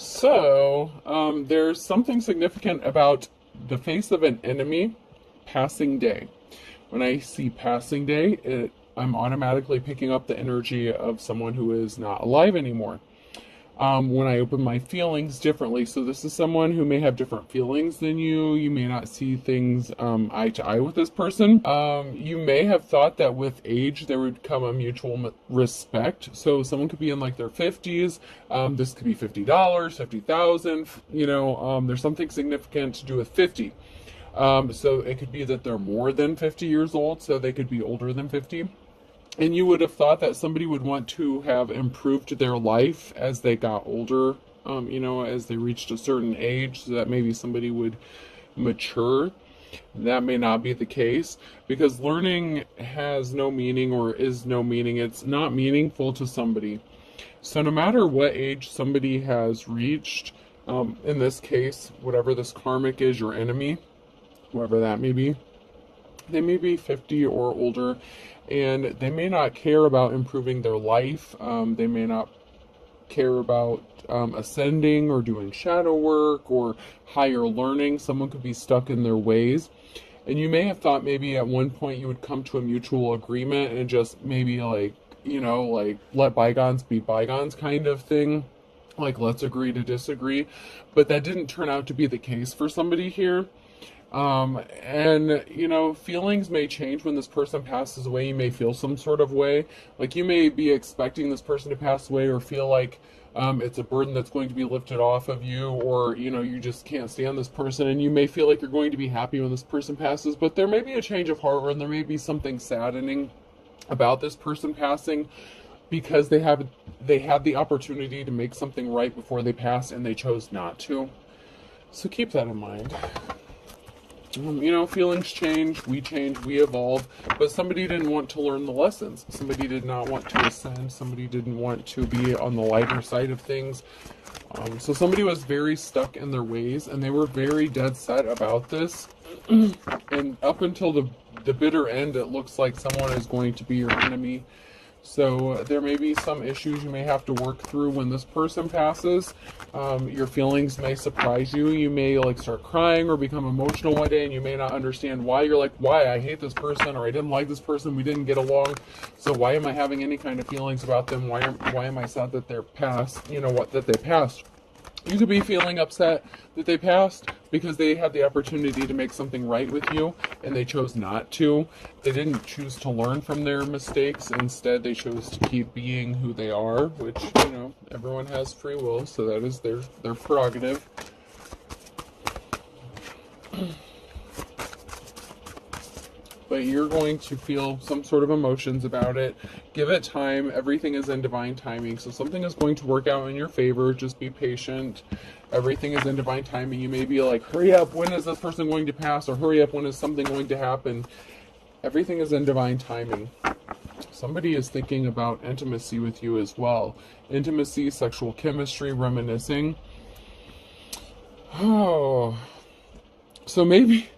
So, there's something significant about the face of an enemy passing day. When I see passing day, I'm automatically picking up the energy of someone who is not alive anymore. When I open my feelings differently, so this is someone who may have different feelings than you. You may not see things eye to eye with this person. You may have thought that with age there would come a mutual respect. So someone could be in like their 50s. This could be $50, 50,000. There's something significant to do with 50. So it could be that they're more than 50 years old, so they could be older than 50. And you would have thought that somebody would want to have improved their life as they got older, as they reached a certain age, so that maybe somebody would mature. That may not be the case, because learning has no meaning or is no meaning. It's not meaningful to somebody. So no matter what age somebody has reached, in this case, whatever this karmic is, your enemy, whoever that may be, they may be 50 or older, and they may not care about improving their life. They may not care about ascending or doing shadow work or higher learning. Someone could be stuck in their ways. And you may have thought maybe at one point you would come to a mutual agreement and just maybe like let bygones be bygones kind of thing. Like, let's agree to disagree. But that didn't turn out to be the case for somebody here. Feelings may change when this person passes away. You may feel some sort of way. Like, you may be expecting this person to pass away, or feel like it's a burden that's going to be lifted off of you, or, you just can't stand this person, and you may feel like you're going to be happy when this person passes, but there may be a change of heart, or there may be something saddening about this person passing, because they had the opportunity to make something right before they passed, and they chose not to. So keep that in mind. Feelings change, we evolve, but somebody didn't want to learn the lessons. Somebody did not want to ascend. Somebody didn't want to be on the lighter side of things. So somebody was very stuck in their ways, and they were very dead set about this. And up until the bitter end, it looks like someone is going to be your enemy. So there may be some issues you may have to work through when this person passes. Your feelings may surprise you. You may start crying or become emotional one day, and you may not understand why. You're like, why? I hate this person, or I didn't like this person. We didn't get along. So why am I having any kind of feelings about them? Why am I sad that they're passed? That they passed. You could be feeling upset that they passed because they had the opportunity to make something right with you, and they chose not to. They didn't choose to learn from their mistakes. Instead, they chose to keep being who they are, which, everyone has free will, so that is their prerogative. But you're going to feel some sort of emotions about it. Give it time. Everything is in divine timing. So something is going to work out in your favor. Just be patient. Everything is in divine timing. You may be like, hurry up, when is this person going to pass? Or hurry up, when is something going to happen? Everything is in divine timing. Somebody is thinking about intimacy with you as well. Intimacy, sexual chemistry, reminiscing. Oh. So maybe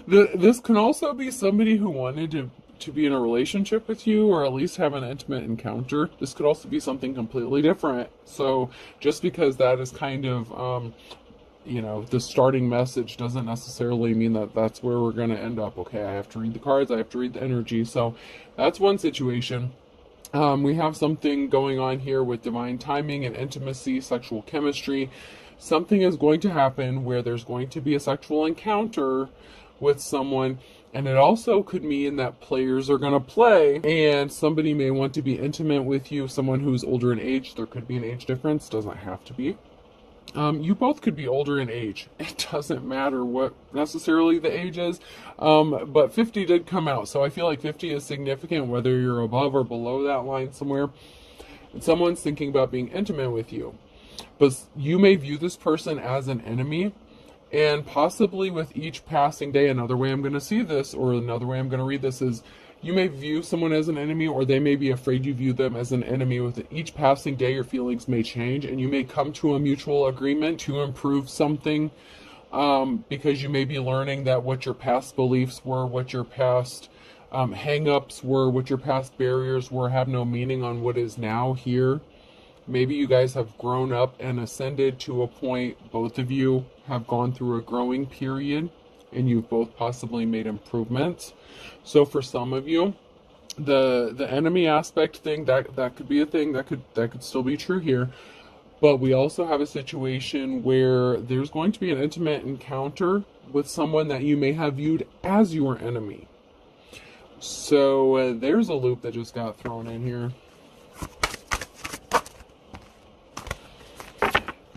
this can also be somebody who wanted to be in a relationship with you, or at least have an intimate encounter. This could also be something completely different. So just because that is kind of, the starting message, doesn't necessarily mean that that's where we're going to end up. Okay, I have to read the cards, I have to read the energy. So that's one situation. We have something going on here with divine timing and intimacy, sexual chemistry. Something is going to happen where there's going to be a sexual encounter with someone, and it also could mean that players are going to play, and somebody may want to be intimate with you, someone who's older in age. There could be an age difference, doesn't have to be. You both could be older in age. It doesn't matter what necessarily the age is, but 50 did come out, so I feel like 50 is significant, whether you're above or below that line somewhere. And someone's thinking about being intimate with you. But you may view this person as an enemy, and possibly with each passing day, another way I'm going to see this, or another way I'm going to read this, is you may view someone as an enemy, or they may be afraid you view them as an enemy. With each passing day, your feelings may change, and you may come to a mutual agreement to improve something, because you may be learning that what your past beliefs were, what your past hang-ups were, what your past barriers were, have no meaning on what is now here. Maybe you guys have grown up and ascended to a point, both of you have gone through a growing period, and you've both possibly made improvements. So for some of you, the enemy aspect thing, that could be a thing, that could still be true here. But we also have a situation where there's going to be an intimate encounter with someone that you may have viewed as your enemy. So there's a loop that just got thrown in here.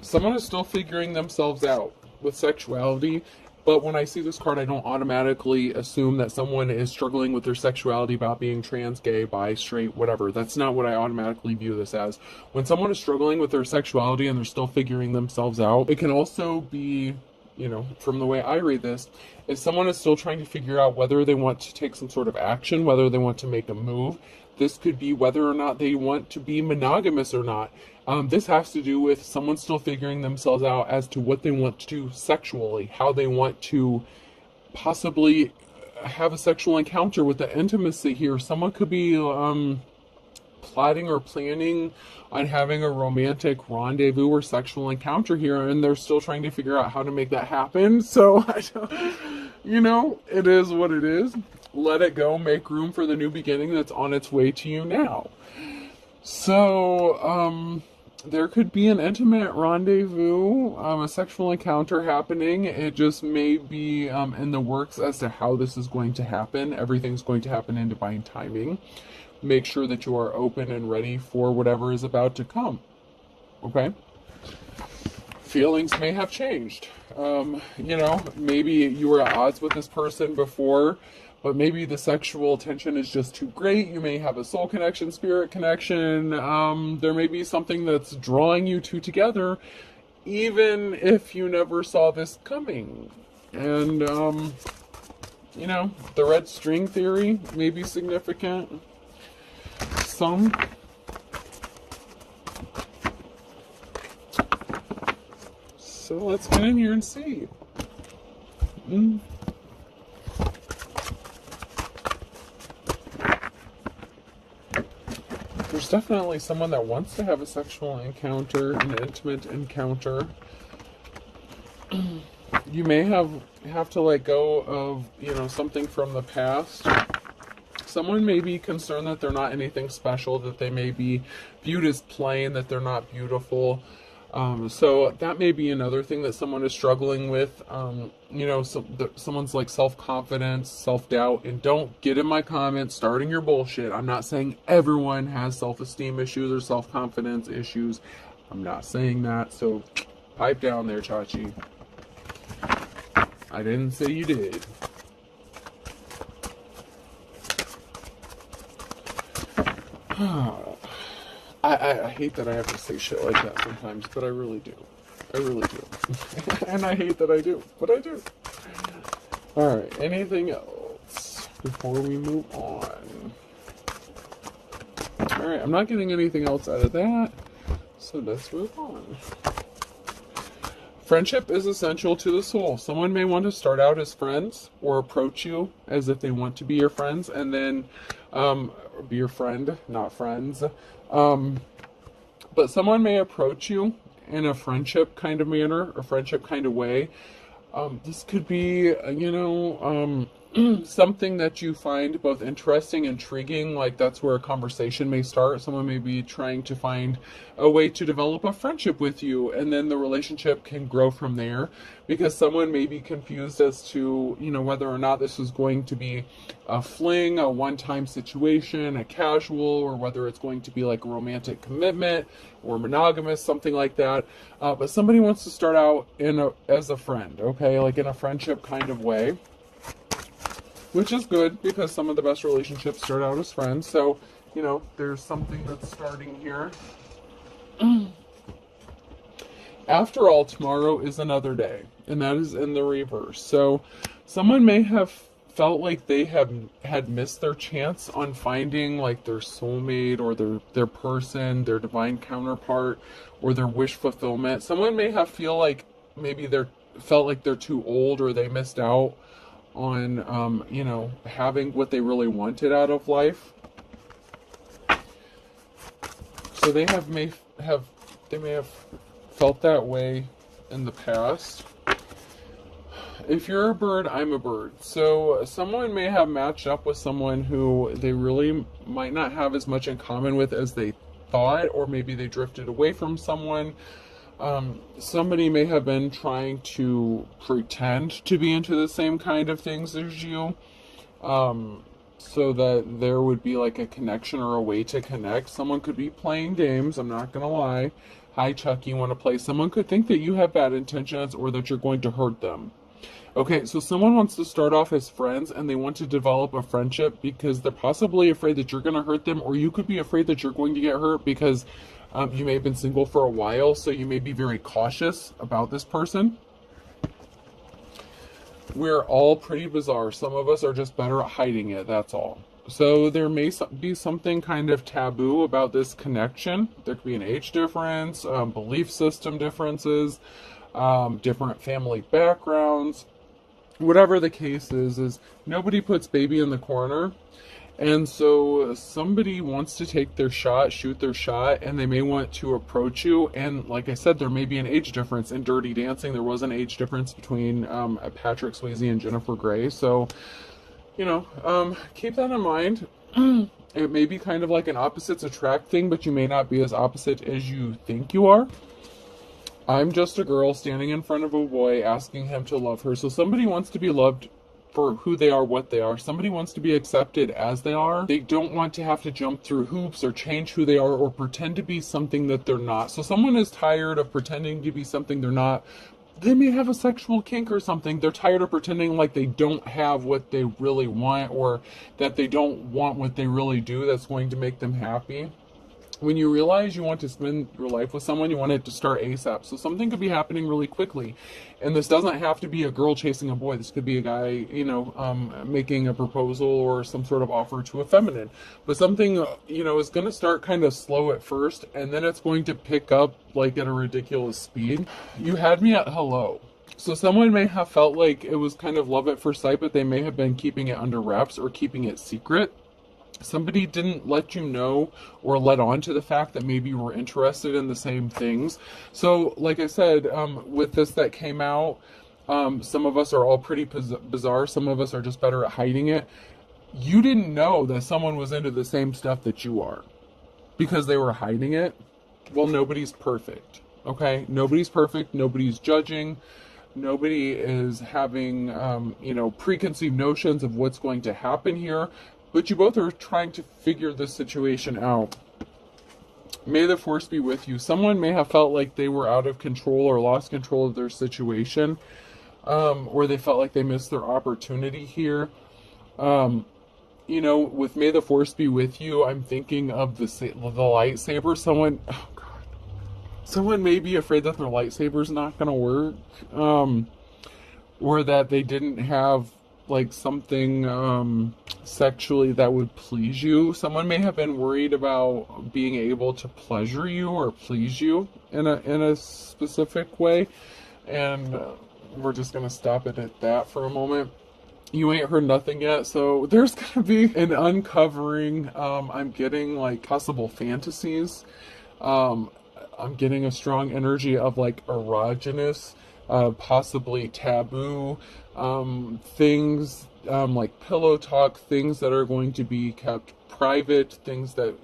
Someone is still figuring themselves out with sexuality, but when I see this card, I don't automatically assume that someone is struggling with their sexuality about being trans, gay, bi, straight, whatever. That's not what I automatically view this as. When someone is struggling with their sexuality and they're still figuring themselves out, it can also be, you know, from the way I read this, if someone is still trying to figure out whether they want to take some sort of action, whether they want to make a move. This could be whether or not they want to be monogamous or not. This has to do with someone still figuring themselves out as to what they want to do sexually, how they want to possibly have a sexual encounter with the intimacy here. Someone could be plotting or planning on having a romantic rendezvous or sexual encounter here, and they're still trying to figure out how to make that happen. So, you know, it is what it is. Let it go. Make room for the new beginning that's on its way to you now. So, there could be an intimate rendezvous, a sexual encounter happening. It just may be in the works as to how this is going to happen. Everything's going to happen in divine timing. Make sure that you are open and ready for whatever is about to come. Okay? Feelings may have changed. You know, maybe you were at odds with this person before, but maybe the sexual tension is just too great. You may have a soul connection, spirit connection. There may be something that's drawing you two together, even if you never saw this coming. And, you know, the red string theory may be significant. Some. So let's get in here and see. There's definitely someone that wants to have a sexual encounter, an intimate encounter. You may have to let go of, you know, something from the past. Someone may be concerned that they're not anything special, that they may be viewed as plain, that they're not beautiful. So that may be another thing that someone is struggling with. You know, someone's like self-confidence, self-doubt, and don't get in my comments starting your bullshit. I'm not saying everyone has self-esteem issues or self-confidence issues. I'm not saying that, so pipe down there, Chachi. I didn't say you did. I hate that I have to say shit like that sometimes, but I really do. I really do. And I hate that I do, but I do. Alright, anything else before we move on? Alright, I'm not getting anything else out of that, so let's move on. Friendship is essential to the soul. Someone may want to start out as friends or approach you as if they want to be your friends, and then be your friend, not friends. But someone may approach you in a friendship kind of manner, a friendship kind of way. This could be, you know, something that you find both interesting, intriguing, like that's where a conversation may start. Someone may be trying to find a way to develop a friendship with you, and then the relationship can grow from there, because someone may be confused as to, you know, whether or not this is going to be a fling, a one-time situation, a casual, or whether it's going to be like a romantic commitment or monogamous, something like that. But somebody wants to start out as a friend, okay, like in a friendship kind of way. Which is good, because some of the best relationships start out as friends. So, you know, there's something that's starting here. After all, tomorrow is another day, and that is in the reverse. So, someone may have felt like they had missed their chance on finding like their soulmate, or their person, their divine counterpart, or their wish fulfillment. Someone may have felt like they're too old, or they missed out on, you know, having what they really wanted out of life. So they may may have felt that way in the past. If you're a bird, I'm a bird. So someone may have matched up with someone who they really might not have as much in common with as they thought, or maybe they drifted away from someone. Somebody may have been trying to pretend to be into the same kind of things as you, so that there would be like a connection or a way to connect. Someone could be playing games, I'm not gonna lie. Hi Chuck, you want to play? Someone could think that you have bad intentions or that you're going to hurt them. Okay, so someone wants to start off as friends and they want to develop a friendship because they're possibly afraid that you're going to hurt them, or you could be afraid that you're going to get hurt because you may have been single for a while, so you may be very cautious about this person. We're all pretty bizarre. Some of us are just better at hiding it, that's all. So there may be something kind of taboo about this connection. There could be an age difference, belief system differences, different family backgrounds. Whatever the case is nobody puts baby in the corner. And so somebody wants to take their shot, shoot their shot, and they may want to approach you. And like I said, there may be an age difference. In Dirty Dancing, there was an age difference between Patrick Swayze and Jennifer Grey. So, you know, keep that in mind. It may be kind of like an opposites attract thing, but you may not be as opposite as you think you are. I'm just a girl standing in front of a boy asking him to love her. So somebody wants to be loved for who they are, what they are. Somebody wants to be accepted as they are. They don't want to have to jump through hoops or change who they are or pretend to be something that they're not. So someone is tired of pretending to be something they're not. They may have a sexual kink or something. They're tired of pretending like they don't have what they really want, or that they don't want what they really do that's going to make them happy. When you realize you want to spend your life with someone, you want it to start ASAP. So something could be happening really quickly. And this doesn't have to be a girl chasing a boy. This could be a guy, you know, making a proposal or some sort of offer to a feminine. But something, you know, is going to start kind of slow at first, and then it's going to pick up like at a ridiculous speed. You had me at hello. So someone may have felt like it was kind of love at first sight, but they may have been keeping it under wraps or keeping it secret. Somebody didn't let you know or let on to the fact that maybe you were interested in the same things. So like I said, with this that came out, some of us are all pretty bizarre. Some of us are just better at hiding it. You didn't know that someone was into the same stuff that you are because they were hiding it. Well, nobody's perfect. Okay? Nobody's perfect. Nobody's judging. Nobody is having, you know, preconceived notions of what's going to happen here. But you both are trying to figure this situation out. May the force be with you. Someone may have felt like they were out of control or lost control of their situation, or they felt like they missed their opportunity here. You know, with may the force be with you, I'm thinking of the lightsaber. Someone may be afraid that their lightsaber's not going to work, or that they didn't have like something sexually that would please you. Someone may have been worried about being able to pleasure you or please you in a specific way, and we're just gonna stop it at that for a moment. You ain't heard nothing yet, so there's gonna be an uncovering. I'm getting like possible fantasies. I'm getting a strong energy of like erogenous, possibly taboo things, like pillow talk, things that are going to be kept private, things that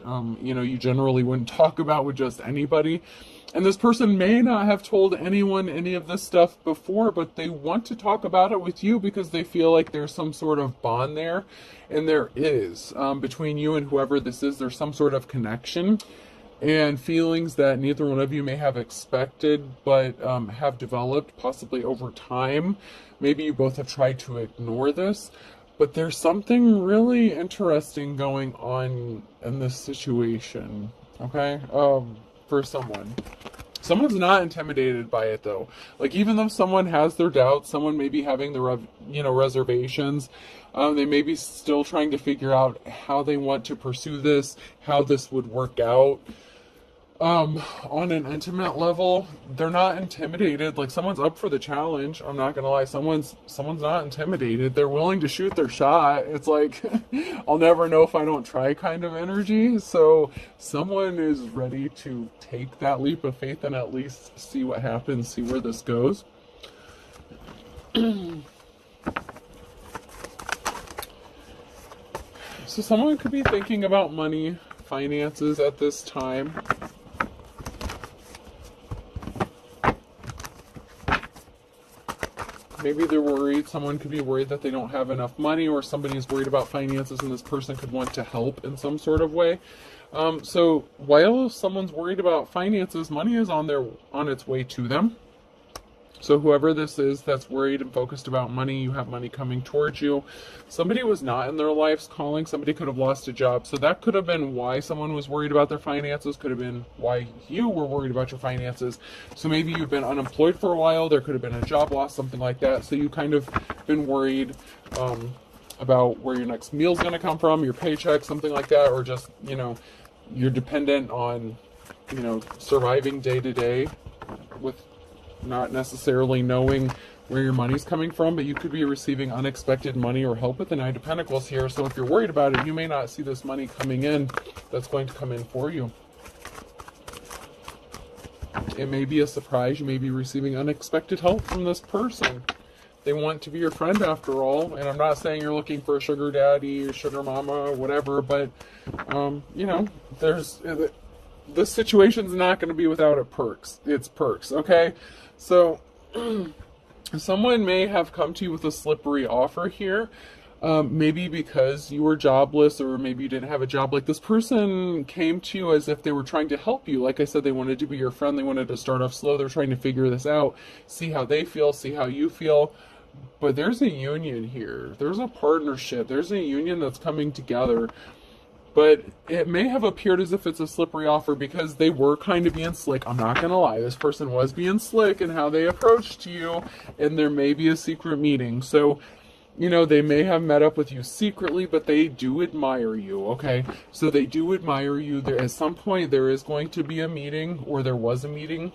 you know, you generally wouldn't talk about with just anybody. And this person may not have told anyone any of this stuff before, but they want to talk about it with you because they feel like there's some sort of bond there. And there is, between you and whoever this is. There's some sort of connection and feelings that neither one of you may have expected, but have developed possibly over time. Maybe you both have tried to ignore this, but there's something really interesting going on in this situation, okay? For someone. Someone's not intimidated by it, though. Like, even though someone has their doubts, someone may be having the reservations, they may be still trying to figure out how they want to pursue this, how this would work out. On an intimate level, they're not intimidated. Like, someone's up for the challenge. I'm not gonna lie, someone's not intimidated. They're willing to shoot their shot. It's like I'll never know if I don't try kind of energy. So someone is ready to take that leap of faith and at least see what happens, see where this goes. So someone could be thinking about money, finances at this time. Maybe they're worried. Someone could be worried that they don't have enough money, or somebody's worried about finances and this person could want to help in some sort of way. So while someone's worried about finances, money is on its way to them. So whoever this is that's worried and focused about money, you have money coming towards you. Somebody was not in their life's calling. Somebody could have lost a job. So that could have been why someone was worried about their finances. Could have been why you were worried about your finances. So maybe you've been unemployed for a while. There could have been a job loss, something like that. So you kind of been worried about where your next meal's going to come from, your paycheck, something like that. Or just, you're dependent on, surviving day to day with not necessarily knowing where your money's coming from, but you could be receiving unexpected money or help with the Knight of Pentacles here. So if you're worried about it, you may not see this money coming in that's going to come in for you. It may be a surprise. You may be receiving unexpected help from this person. They want to be your friend after all. And I'm not saying you're looking for a sugar daddy or sugar mama or whatever, but, this situation's not going to be without its perks, okay? So someone may have come to you with a slippery offer here, maybe because you were jobless, or maybe you didn't have a job. Like, this person came to you as if they were trying to help you. Like I said, they wanted to be your friend. They wanted to start off slow. They're trying to figure this out, see how they feel, see how you feel. But there's a union here. There's a partnership. There's a union that's coming together. But it may have appeared as if it's a slippery offer because they were kind of being slick. I'm not going to lie. This person was being slick in how they approached you, and there may be a secret meeting. So, they may have met up with you secretly, but they do admire you, okay? So they do admire you. At some point, there is going to be a meeting, or there was a meeting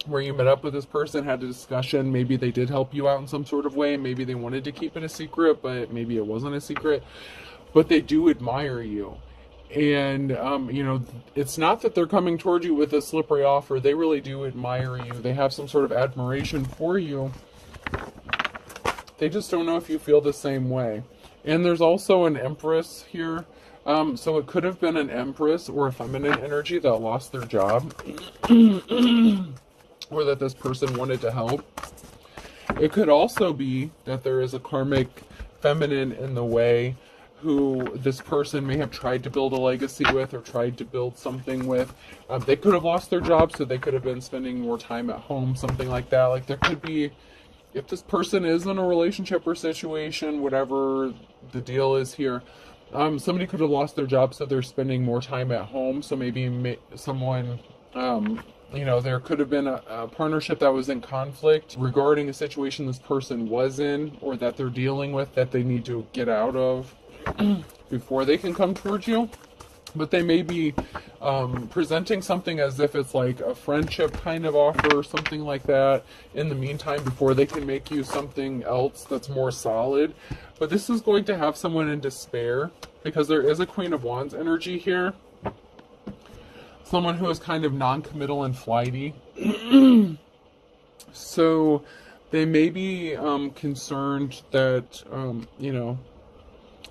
where you met up with this person, had a discussion. Maybe they did help you out in some sort of way. Maybe they wanted to keep it a secret, but maybe it wasn't a secret. But they do admire you. And, it's not that they're coming toward you with a slippery offer. They really do admire you. They have some sort of admiration for you. They just don't know if you feel the same way. And there's also an Empress here. So it could have been an Empress or a feminine energy that lost their job. Or that this person wanted to help. It could also be that there is a karmic feminine in the way who this person may have tried to build a legacy with, or tried to build something with. They could have lost their job, so they could have been spending more time at home, something like that. Like, there could be, if this person is in a relationship or situation, whatever the deal is here, somebody could have lost their job, so they're spending more time at home. So maybe someone, there could have been a partnership that was in conflict regarding a situation this person was in, or that they're dealing with, that they need to get out of before they can come towards you. But they may be presenting something as if it's like a friendship kind of offer, or something like that, in the meantime, before they can make you something else that's more solid. But this is going to have someone in despair, because there is a Queen of Wands energy here. Someone who is kind of non-committal and flighty. So they may be concerned that,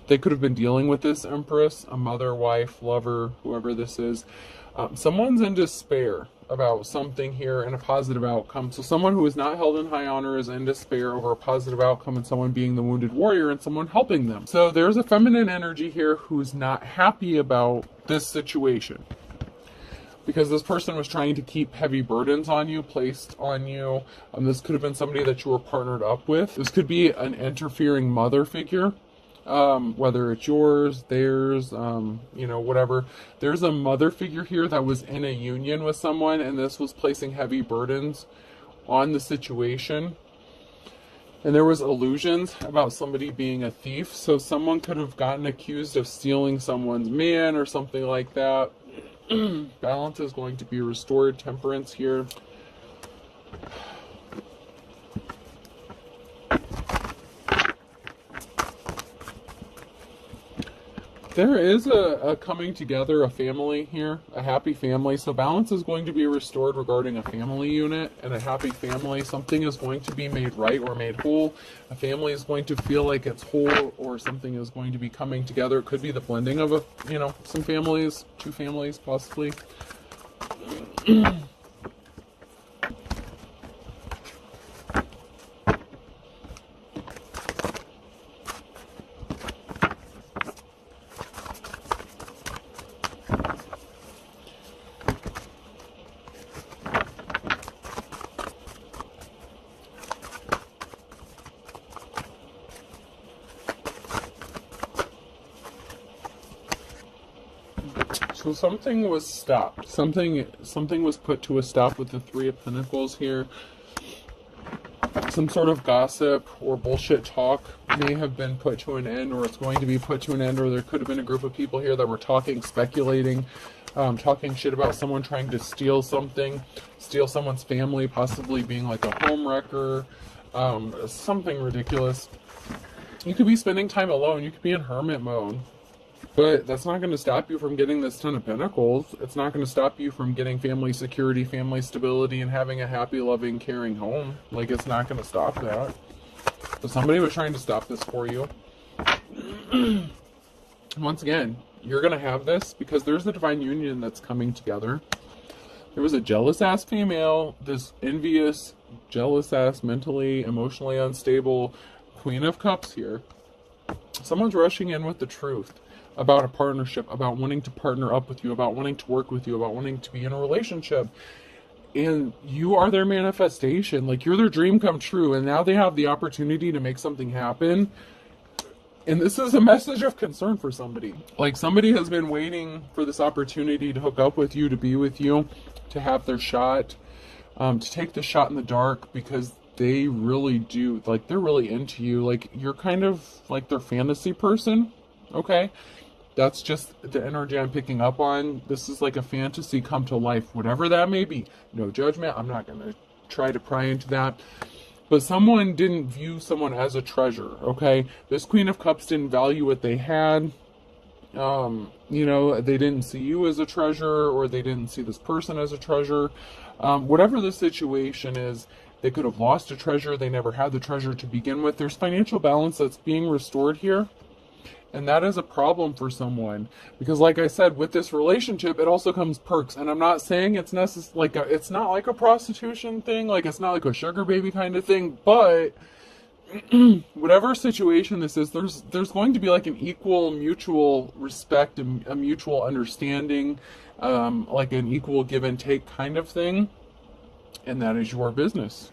they could have been dealing with this Empress, a mother, wife, lover, whoever this is. Someone's in despair about something here and a positive outcome. So someone who is not held in high honor is in despair over a positive outcome, and someone being the wounded warrior and someone helping them. So there's a feminine energy here who's not happy about this situation, because this person was trying to keep heavy burdens on you, placed on you. This could have been somebody that you were partnered up with. This could be an interfering mother figure. Whether it's yours, theirs, whatever. There's a mother figure here that was in a union with someone, and this was placing heavy burdens on the situation. And there was illusions about somebody being a thief, so someone could have gotten accused of stealing someone's man or something like that. Balance is going to be restored. Temperance here. There is a coming together, a family here, a happy family. So balance is going to be restored regarding a family unit and a happy family. Something is going to be made right or made whole. A family is going to feel like it's whole, or something is going to be coming together. It could be the blending of some families, two families possibly. So something was stopped. Something was put to a stop with the Three of Pentacles here. Some sort of gossip or bullshit talk may have been put to an end, or it's going to be put to an end, or there could have been a group of people here that were talking, speculating, talking shit about someone trying to steal something, steal someone's family, possibly being like a home wrecker, something ridiculous. You could be spending time alone. You could be in hermit mode. But that's not going to stop you from getting this Ten of Pentacles. It's not going to stop you from getting family security, family stability, and having a happy, loving, caring home. Like, it's not going to stop that. But somebody was trying to stop this for you. Once again, you're going to have this because there's a divine union that's coming together. There was a jealous-ass female, this envious, jealous-ass, mentally, emotionally unstable Queen of Cups here. Someone's rushing in with the truth about a partnership, about wanting to partner up with you, about wanting to work with you, about wanting to be in a relationship. And you are their manifestation. Like, you're their dream come true. And now they have the opportunity to make something happen. And this is a message of concern for somebody. Like, somebody has been waiting for this opportunity to hook up with you, to be with you, to have their shot, to take the shot in the dark, because they really do, like, they're really into you. Like, you're kind of like their fantasy person. Okay? That's just the energy I'm picking up on. This is like a fantasy come to life, whatever that may be. No judgment. I'm not going to try to pry into that. But someone didn't view someone as a treasure, okay? This Queen of Cups didn't value what they had. They didn't see you as a treasure, or they didn't see this person as a treasure. Whatever the situation is, they could have lost a treasure. They never had the treasure to begin with. There's financial balance that's being restored here. And that is a problem for someone, because, like I said, with this relationship, it also comes perks. And I'm not saying it's it's not like a prostitution thing, like it's not like a sugar baby kind of thing. But whatever situation this is, there's going to be like an equal mutual respect and a mutual understanding, like an equal give and take kind of thing. And that is your business.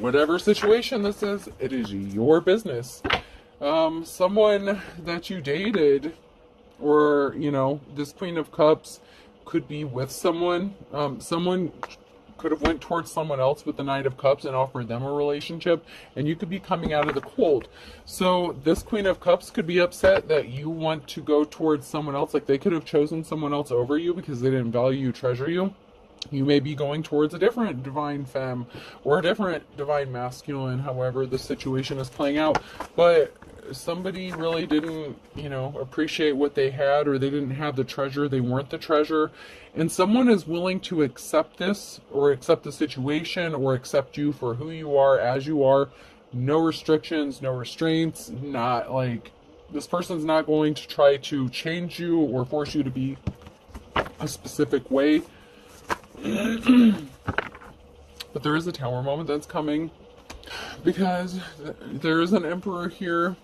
Whatever situation this is, it is your business. Someone that you dated, or, this Queen of Cups could be with someone. Someone could have went towards someone else with the Knight of Cups and offered them a relationship, and you could be coming out of the cold. So this Queen of Cups could be upset that you want to go towards someone else. Like, they could have chosen someone else over you because they didn't value you, treasure you. You may be going towards a different divine femme or a different divine masculine, however the situation is playing out. But somebody really didn't, appreciate what they had, or they didn't have the treasure. They weren't the treasure. And someone is willing to accept this, or accept the situation, or accept you for who you are, as you are. No restrictions, no restraints. Not like, this person's not going to try to change you or force you to be a specific way. But there is a Tower moment that's coming, because there is an Emperor here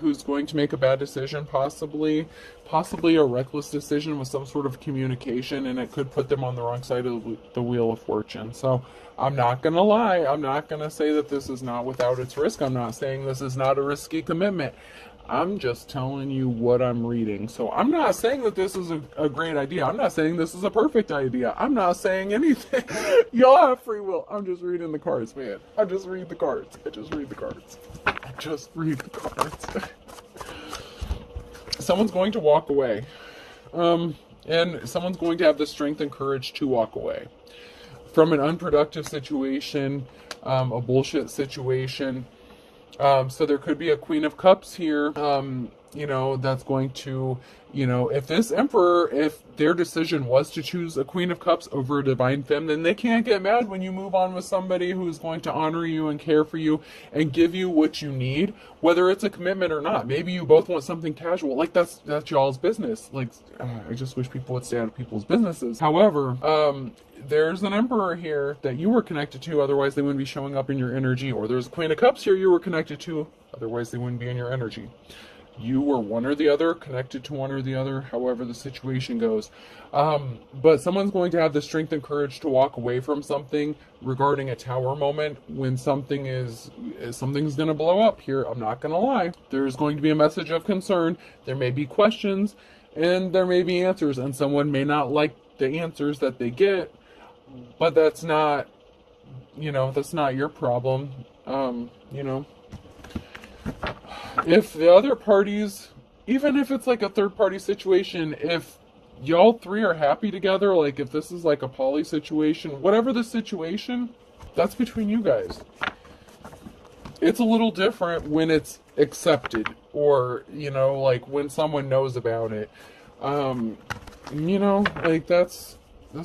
who's going to make a bad decision, possibly a reckless decision with some sort of communication, and it could put them on the wrong side of the Wheel of Fortune. So I'm not gonna lie, I'm not gonna say that this is not without its risk. I'm not saying this is not a risky commitment. I'm just telling you what I'm reading. So I'm not saying that this is a great idea. I'm not saying this is a perfect idea. I'm not saying anything. Y'all have free will. I'm just reading the cards, man. I just read the cards. Someone's going to walk away. And someone's going to have the strength and courage to walk away from an unproductive situation, a bullshit situation. So there could be a Queen of Cups here, you know, that's going to, you know, if this Emperor, if their decision was to choose a Queen of Cups over a Divine Femme, then they can't get mad when you move on with somebody who's going to honor you and care for you and give you what you need, whether it's a commitment or not. Maybe you both want something casual. Like, that's y'all's business. Like, I just wish people would stay out of people's businesses. However, there's an Emperor here that you were connected to, otherwise they wouldn't be showing up in your energy. Or there's a Queen of Cups here you were connected to, otherwise they wouldn't be in your energy. You were one or the other, connected to one or the other, however the situation goes. But someone's going to have the strength and courage to walk away from something regarding a Tower moment when something's going to blow up here. I'm not going to lie. There's going to be a message of concern. There may be questions and there may be answers, and someone may not like the answers that they get, but that's not, you know, that's not your problem. You know, if the other parties, even if it's like a third party situation, if y'all three are happy together, like if this is like a poly situation, whatever the situation, that's between you guys. It's a little different when it's accepted, or, you know, like when someone knows about it. You know, like that's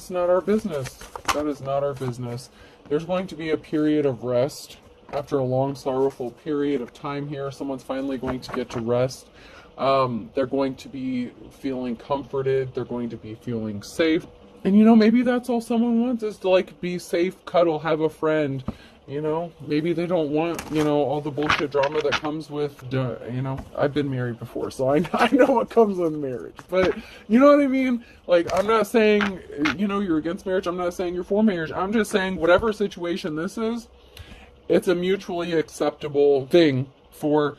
not our business. That is not our business. There's going to be a period of rest. After a long, sorrowful period of time here, someone's finally going to get to rest. They're going to be feeling comforted. They're going to be feeling safe. And, you know, maybe that's all someone wants, is to, like, be safe, cuddle, have a friend. You know, maybe they don't want, you know, all the bullshit drama that comes with, you know, I've been married before, so I know what comes with marriage. But, you know what I mean? Like, I'm not saying, you know, you're against marriage. I'm not saying you're for marriage. I'm just saying whatever situation this is, it's a mutually acceptable thing for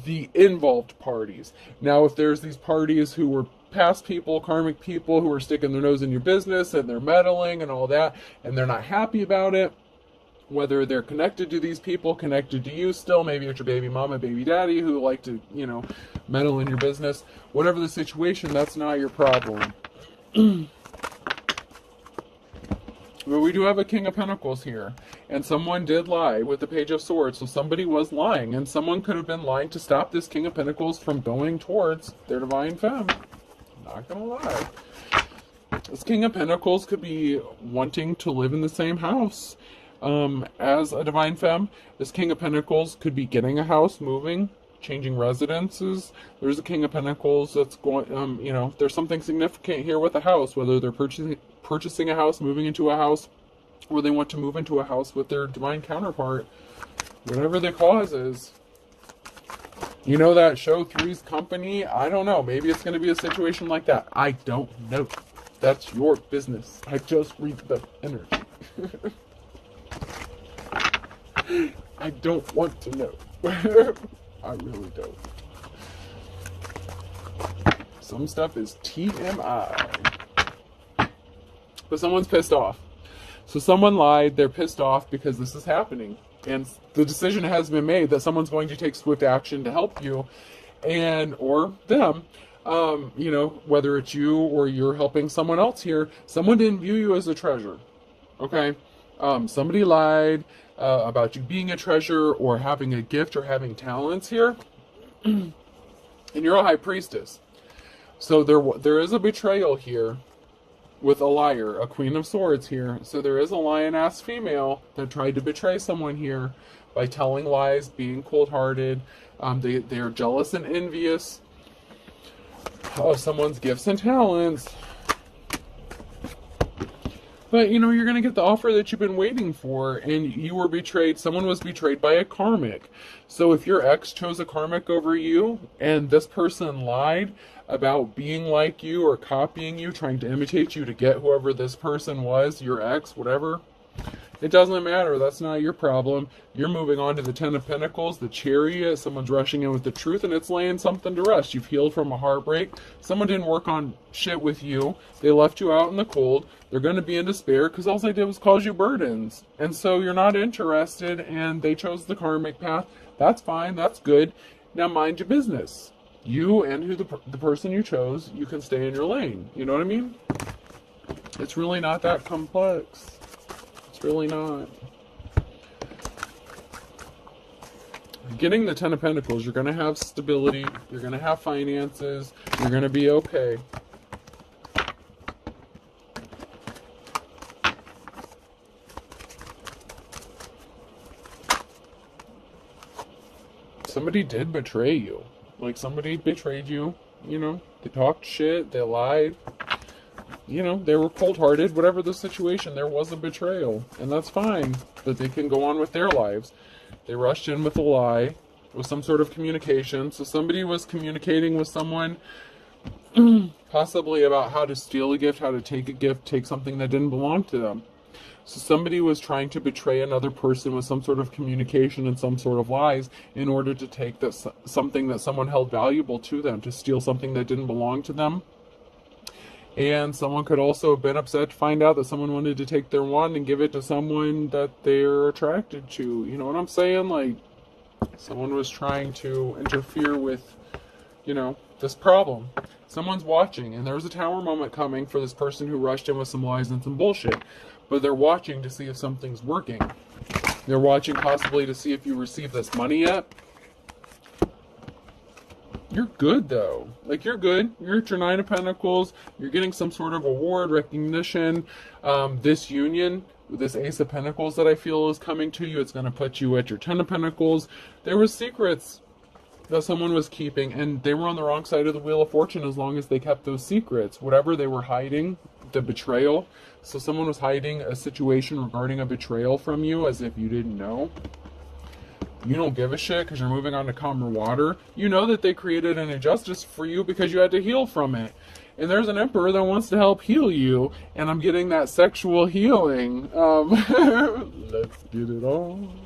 the involved parties. Now, if there's these parties who were past people, karmic people, who are sticking their nose in your business and they're meddling and all that, and they're not happy about it, whether they're connected to these people, connected to you still, maybe it's your baby mama, baby daddy who like to, you know, meddle in your business, whatever the situation, that's not your problem. But we do have a King of Pentacles here, and someone did lie with the Page of Swords, so somebody was lying, and someone could have been lying to stop this King of Pentacles from going towards their Divine Femme. Not gonna lie. This King of Pentacles could be wanting to live in the same house as a Divine Femme. This King of Pentacles could be getting a house, moving, changing residences. There's a King of Pentacles that's going, you know, there's something significant here with a house, whether they're purchasing a house, moving into a house, or they want to move into a house with their divine counterpart. Whatever the cause is. You know that show Three's Company? I don't know. Maybe it's going to be a situation like that. I don't know. That's your business. I just read the energy. I don't want to know. I really don't. Some stuff is TMI. But someone's pissed off. So someone lied, they're pissed off because this is happening. And the decision has been made that someone's going to take swift action to help you, and or them. You know, whether it's you or you're helping someone else here, someone didn't view you as a treasure. Okay? Somebody lied about you being a treasure or having a gift or having talents here. And you're a high priestess. So there is a betrayal here with a liar, a Queen of Swords here. So there is a lion-ass female that tried to betray someone here by telling lies, being cold-hearted. They are jealous and envious of someone's gifts and talents. But, you know, you're going to get the offer that you've been waiting for, and you were betrayed. Someone was betrayed by a karmic. So if your ex chose a karmic over you, and this person lied about being like you or copying you, trying to imitate you to get whoever this person was, your ex, whatever, it doesn't matter. That's not your problem. You're moving on to the Ten of Pentacles, the Chariot. Someone's rushing in with the truth, and it's laying something to rest. You've healed from a heartbreak. Someone didn't work on shit with you. They left you out in the cold. They're going to be in despair because all they did was cause you burdens. And so you're not interested, and they chose the karmic path. That's fine. That's good. Now mind your business. You and the person you chose, you can stay in your lane. You know what I mean? It's really not that complex. It's really not. Getting the Ten of Pentacles, you're going to have stability, you're going to have finances, you're going to be okay. Somebody did betray you. Like, somebody betrayed you, you know? They talked shit, they lied. You know, they were cold-hearted. Whatever the situation, there was a betrayal. And that's fine. But they can go on with their lives. They rushed in with a lie, with some sort of communication. So somebody was communicating with someone, possibly about how to steal a gift, how to take a gift, take something that didn't belong to them. So somebody was trying to betray another person with some sort of communication and some sort of lies in order to take something that someone held valuable to them, to steal something that didn't belong to them. And someone could also have been upset to find out that someone wanted to take their wand and give it to someone that they're attracted to. You know what I'm saying? Like, someone was trying to interfere with, you know, this problem. Someone's watching, and there's a tower moment coming for this person who rushed in with some lies and some bullshit. But they're watching to see if something's working. They're watching possibly to see if you receive this money yet. You're good, though. Like, you're good. You're at your Nine of Pentacles. You're getting some sort of award, recognition. This union, this Ace of Pentacles that I feel is coming to you, it's going to put you at your Ten of Pentacles. There was secrets that someone was keeping, and they were on the wrong side of the Wheel of Fortune as long as they kept those secrets. Whatever they were hiding, the betrayal. So someone was hiding a situation regarding a betrayal from you as if you didn't know. You don't give a shit because you're moving on to calmer water. You know that they created an injustice for you because you had to heal from it. And there's an emperor that wants to help heal you. And I'm getting that sexual healing. Let's get it on.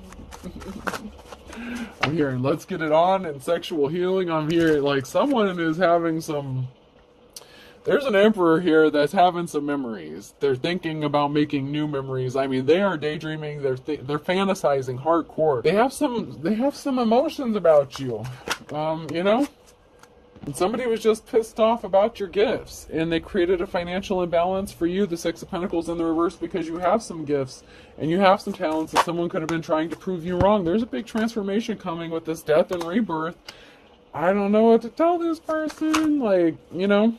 I'm hearing let's get it on and sexual healing. I'm hearing like someone is having some... There's an emperor here that's having some memories. They're thinking about making new memories. I mean, they are daydreaming. They're fantasizing hardcore. They have some emotions about you. You know? And somebody was just pissed off about your gifts. And they created a financial imbalance for you, the Six of Pentacles in the reverse, because you have some gifts and you have some talents and someone could have been trying to prove you wrong. There's a big transformation coming with this death and rebirth. I don't know what to tell this person. Like, you know?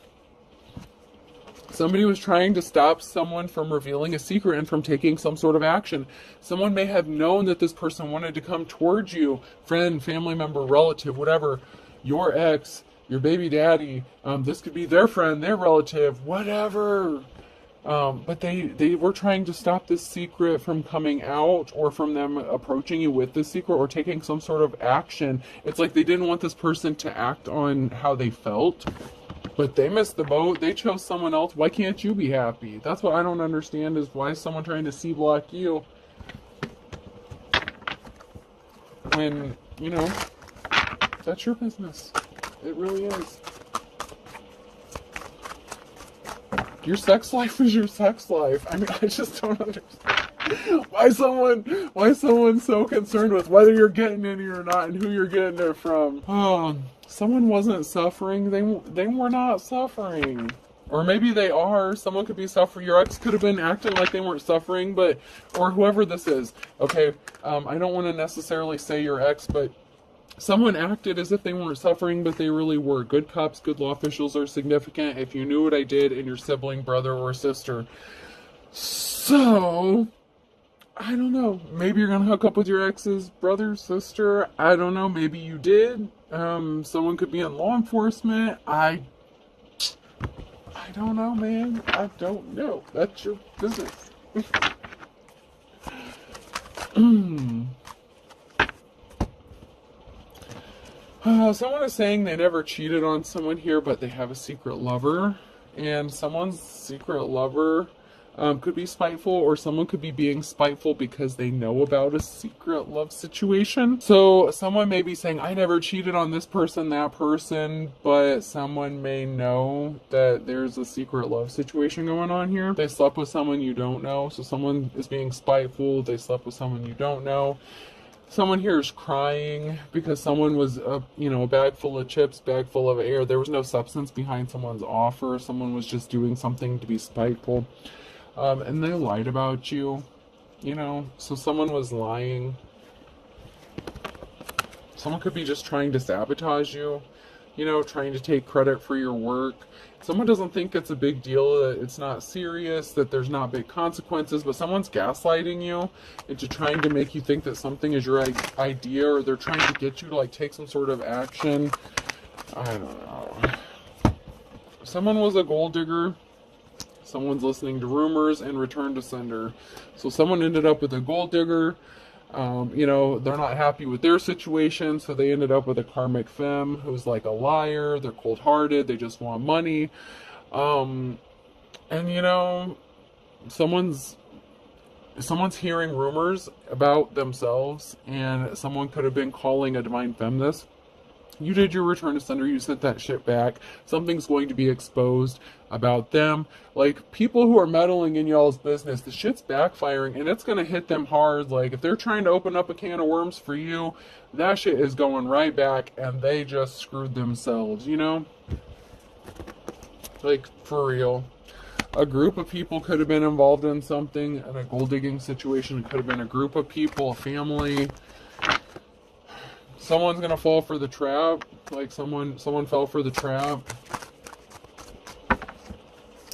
Somebody was trying to stop someone from revealing a secret and from taking some sort of action. Someone may have known that this person wanted to come towards you, friend, family member, relative, whatever, your ex, your baby daddy, this could be their friend, their relative, whatever. But they were trying to stop this secret from coming out or from them approaching you with this secret or taking some sort of action. It's like they didn't want this person to act on how they felt. But they missed the boat. They chose someone else. Why can't you be happy? That's what I don't understand is why is someone trying to C-block you? When, you know, that's your business. It really is. Your sex life is your sex life. I mean, I just don't understand. Why someone so concerned with whether you're getting any or not and who you're getting it from? Oh, someone wasn't suffering. They were not suffering. Or maybe they are. Someone could be suffering. Your ex could have been acting like they weren't suffering, but, or whoever this is. Okay, I don't want to necessarily say your ex, but someone acted as if they weren't suffering, but they really were. Good cops, good law officials are significant if you knew what I did in your sibling, brother, or sister. So, I don't know. Maybe you're going to hook up with your ex's brother, sister. I don't know. Maybe you did. Someone could be in law enforcement. I don't know, man. I don't know. That's your business. Someone is saying they never cheated on someone here, but they have a secret lover. And someone's secret lover could be spiteful, or someone could be being spiteful because they know about a secret love situation. So someone may be saying, I never cheated on this person, that person, but someone may know that there's a secret love situation going on here. They slept with someone you don't know, so someone is being spiteful. They slept with someone you don't know. Someone here is crying because someone was, a bag full of chips, bag full of air. There was no substance behind someone's offer. Someone was just doing something to be spiteful. And they lied about you, So someone was lying. Someone could be just trying to sabotage you, trying to take credit for your work. Someone doesn't think it's a big deal, that it's not serious, that there's not big consequences, but someone's gaslighting you into trying to make you think that something is your idea, or they're trying to get you to take some sort of action. I don't know. Someone was a gold digger. Someone's listening to rumors and return to sender. So someone ended up with a gold digger. They're not happy with their situation, so they ended up with a karmic femme who's like a liar. They're cold-hearted. They just want money. Someone's hearing rumors about themselves, and someone could have been calling a divine feminist. You did your return to sender, you sent that shit back. Something's going to be exposed about them. People who are meddling in y'all's business, the shit's backfiring, and it's going to hit them hard. If they're trying to open up a can of worms for you, that shit is going right back, and they just screwed themselves, for real. A group of people could have been involved in something, in a gold digging situation. It could have been a group of people, a family. Someone's gonna fall for the trap. Someone fell for the trap.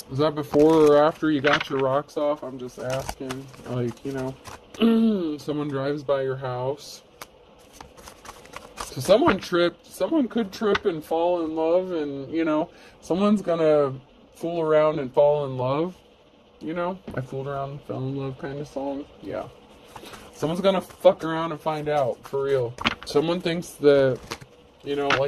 Was that before or after you got your rocks off? I'm just asking. Someone drives by your house. So someone could trip and fall in love, and someone's gonna fool around and fall in love. I fooled around and fell in love kind of song. Yeah. Someone's gonna fuck around and find out, for real. Someone thinks that,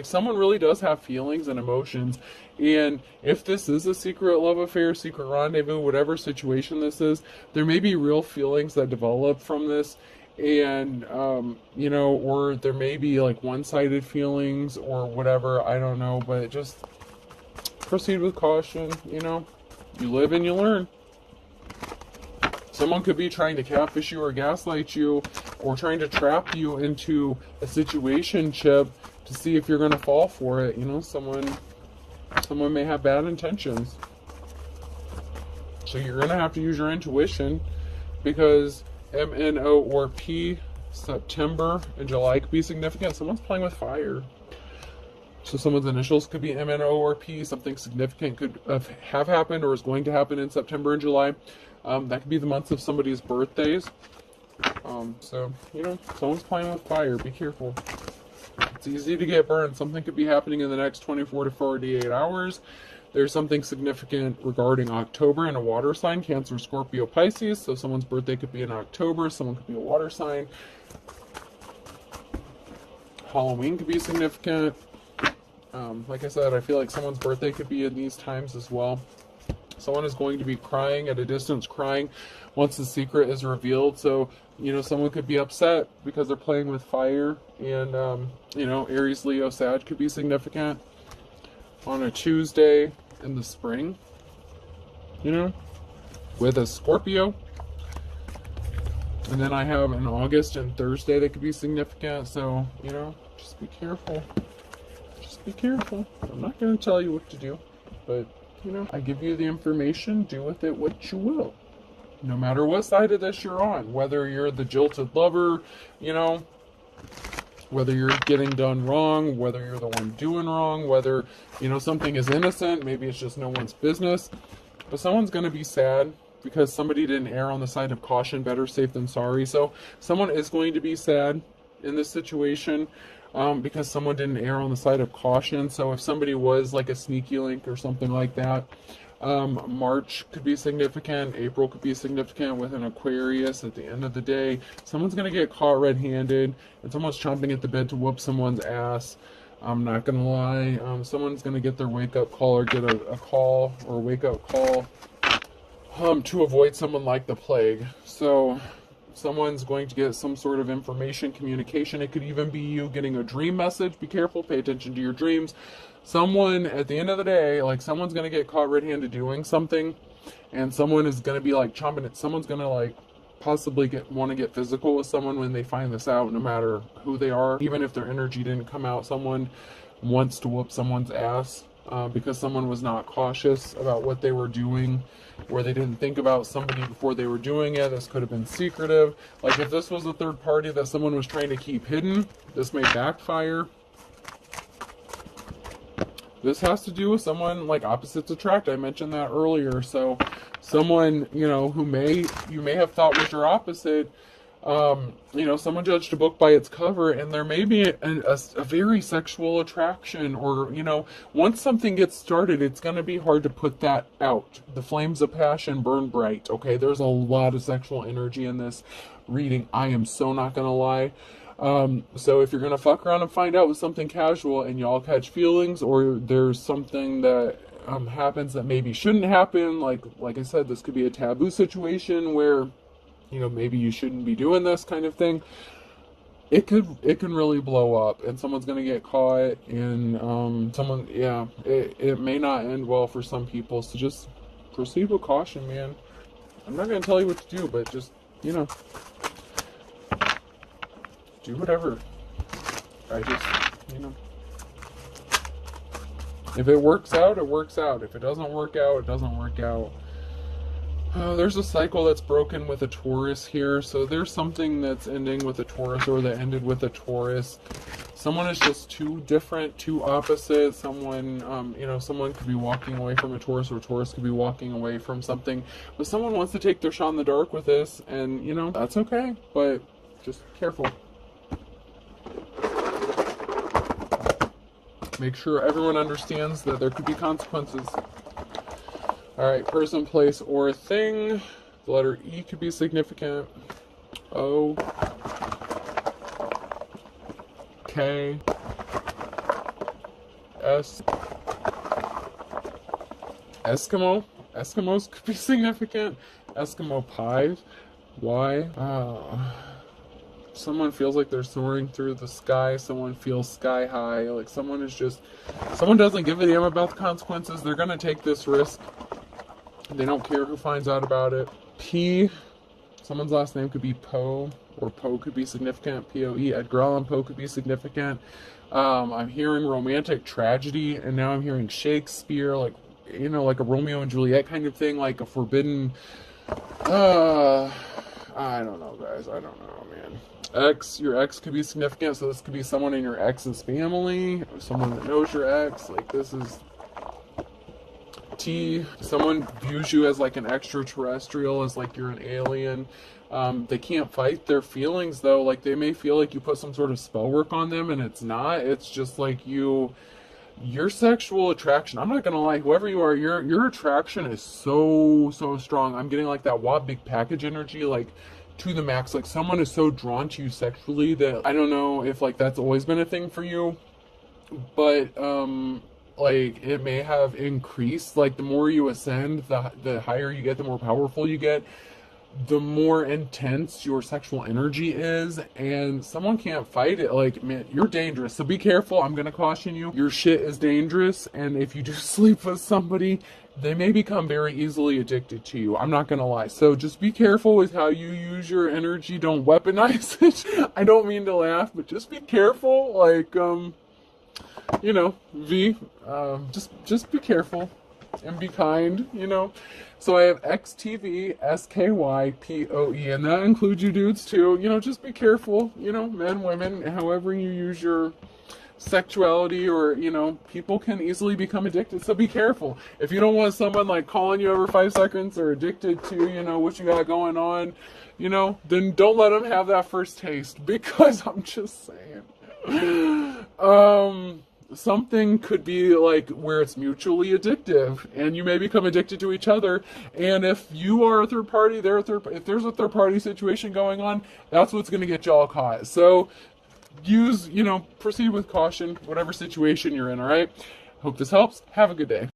someone really does have feelings and emotions. And if this is a secret love affair, secret rendezvous, whatever situation this is, there may be real feelings that develop from this. And, or there may be one-sided feelings or whatever, I don't know. But just proceed with caution, You live and you learn. Someone could be trying to catfish you or gaslight you, or trying to trap you into a situationship to see if you're going to fall for it. Someone may have bad intentions. So you're going to have to use your intuition, because MNO or P, September and July could be significant. Someone's playing with fire. So someone's initials could be MNO or P. Something significant could have happened or is going to happen in September and July. That could be the months of somebody's birthdays. Someone's playing with fire. Be careful. It's easy to get burned. Something could be happening in the next 24 to 48 hours. There's something significant regarding October in a water sign, Cancer, Scorpio, Pisces. So someone's birthday could be in October. Someone could be a water sign. Halloween could be significant. Like I said, I feel like someone's birthday could be in these times as well. Someone is going to be crying at a distance, crying once the secret is revealed. So, someone could be upset because they're playing with fire. And, Aries, Leo, Sag could be significant on a Tuesday in the spring, with a Scorpio. And then I have an August and Thursday that could be significant. So, just be careful. Just be careful. I'm not going to tell you what to do, but I give you the information, do with it what you will. No matter what side of this you're on, whether you're the jilted lover, whether you're getting done wrong, whether you're the one doing wrong, whether, something is innocent, maybe it's just no one's business. But someone's going to be sad because somebody didn't err on the side of caution, better safe than sorry. So someone is going to be sad in this situation. Because someone didn't err on the side of caution. So if somebody was like a sneaky link or something like that, March could be significant. April could be significant with an Aquarius. At the end of the day, someone's going to get caught red-handed, and someone's chomping at the bit to whoop someone's ass. I'm not going to lie. Someone's going to get their wake-up call or get a call or wake-up call to avoid someone like the plague. So someone's going to get some sort of information, communication. It could even be you getting a dream message. Be careful, pay attention to your dreams. Someone, at the end of the day, someone's going to get caught red-handed doing something, and someone is going to be chomping it. Someone's going to possibly want to get physical with someone when they find this out, no matter who they are. Even if their energy didn't come out, someone wants to whoop someone's ass because someone was not cautious about what they were doing, where they didn't think about somebody before they were doing it. This could have been secretive. Like if this was a third party that someone was trying to keep hidden, this may backfire. This has to do with someone like opposites attract. I mentioned that earlier. So someone, you know, who you may have thought was your opposite, you know, someone judged a book by its cover, and there may be a very sexual attraction, or, you know, once something gets started, it's going to be hard to put that out. The flames of passion burn bright, okay? There's a lot of sexual energy in this reading. I am so not going to lie. So if you're going to fuck around and find out with something casual and y'all catch feelings, or there's something that happens that maybe shouldn't happen, like I said, this could be a taboo situation where, you know, maybe you shouldn't be doing this kind of thing. It can really blow up, and someone's gonna get caught, and it may not end well for some people. So just proceed with caution, man. I'm not gonna tell you what to do, but just, you know, do whatever. I just, you know, if it works out, it works out. If it doesn't work out, it doesn't work out. There's a cycle that's broken with a Taurus here. So there's something that's ending with a Taurus, or that ended with a Taurus. Someone is just too different, too opposite. Someone, you know, someone could be walking away from a Taurus, or Taurus could be walking away from something. But someone wants to take their shot in the dark with this, and, you know, that's okay. But just careful. Make sure everyone understands that there could be consequences. Alright, person, place, or thing. The letter E could be significant. O. K. S. Eskimo. Eskimos could be significant. Eskimo pies. Y. Someone feels like they're soaring through the sky. Someone feels sky high. Like someone doesn't give a damn about the consequences. They're going to take this risk. They don't care who finds out about it. P. Someone's last name could be Poe, or Poe could be significant. P-O-E. Edgar Allan Poe could be significant. I'm hearing romantic tragedy, and now I'm hearing Shakespeare, like, you know, like a Romeo and Juliet kind of thing, like a forbidden... I don't know, guys. I don't know, man. Your ex could be significant, so this could be someone in your ex's family, someone that knows your ex. Like, this is... T. Someone views you as like an extraterrestrial, as like you're an alien. They can't fight their feelings, though. Like, they may feel like you put some sort of spell work on them, and it's not. It's just like your sexual attraction. I'm not gonna lie, whoever you are, your attraction is so strong. I'm getting like that WAP big package energy, like to the max. Like someone is so drawn to you sexually that I don't know if like that's always been a thing for you, but like it may have increased. Like the more you ascend, the higher you get, the more powerful you get, the more intense your sexual energy is, and someone can't fight it. Like, man, you're dangerous, so be careful. I'm gonna caution you. Your shit is dangerous, and if you do sleep with somebody, they may become very easily addicted to you. I'm not gonna lie. So just be careful with how you use your energy. Don't weaponize it. I don't mean to laugh, but just be careful. Like, you know, V, just be careful and be kind, you know. So I have XTV, SKY, POE, and that includes you dudes too. You know, just be careful, you know, men, women, however you use your sexuality, or, you know, people can easily become addicted, so be careful. If you don't want someone like calling you every 5 seconds, or addicted to, you know, what you got going on, you know, then don't let them have that first taste, because I'm just saying. Something could be like where it's mutually addictive, and you may become addicted to each other. And if you are a third party, if there's a third party situation going on, that's what's going to get y'all caught. So proceed with caution, whatever situation you're in. All right. Hope this helps. Have a good day.